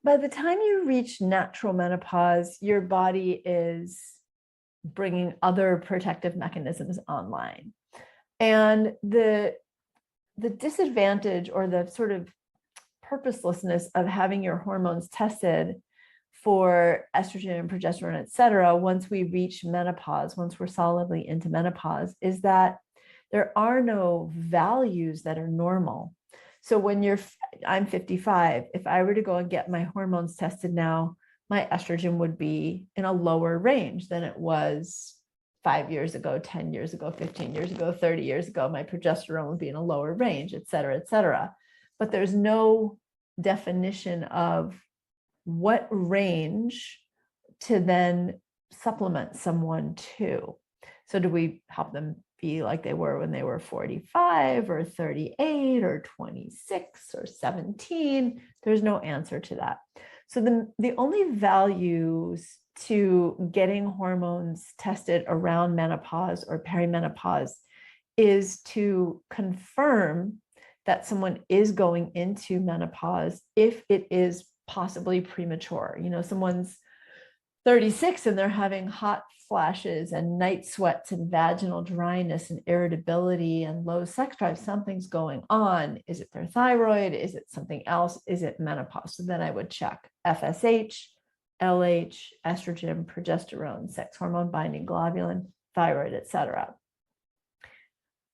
by the time you reach natural menopause, your body is bringing other protective mechanisms online. And the disadvantage or the sort of purposelessness of having your hormones tested for estrogen and progesterone, et cetera, once we reach menopause, once we're solidly into menopause, is that there are no values that are normal. So when I'm 55, if I were to go and get my hormones tested now, my estrogen would be in a lower range than it was 5 years ago, 10 years ago, 15 years ago, 30 years ago. My progesterone would be in a lower range, et cetera, et cetera. But there's no definition of what range to then supplement someone to. So do we help them be like they were when they were 45 or 38 or 26 or 17? There's no answer to that. So the only values to getting hormones tested around menopause or perimenopause is to confirm that someone is going into menopause if it is possibly premature. Someone's 36 and they're having hot flashes and night sweats and vaginal dryness and irritability and low sex drive. Something's going on. Is it their thyroid? Is it something else? Is it menopause? So then I would check FSH, LH, estrogen, progesterone, sex hormone binding globulin, thyroid, et cetera.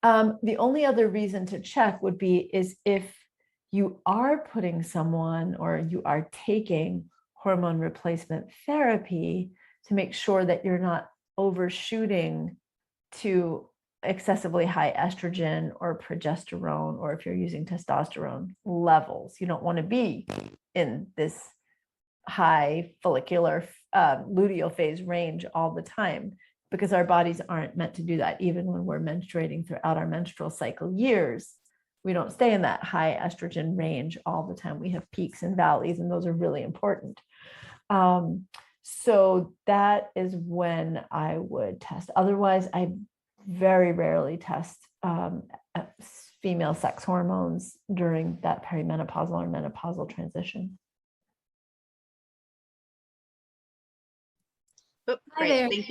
The only other reason to check would be is if you are putting someone or you are taking hormone replacement therapy to make sure that you're not overshooting to excessively high estrogen or progesterone, or if you're using testosterone levels. You don't want to be in this high follicular luteal phase range all the time, because our bodies aren't meant to do that. Even when we're menstruating throughout our menstrual cycle years, we don't stay in that high estrogen range all the time. We have peaks and valleys, and those are really important. So that is when I would test. Otherwise, I very rarely test female sex hormones during that perimenopausal or menopausal transition. Oh, great. Thank you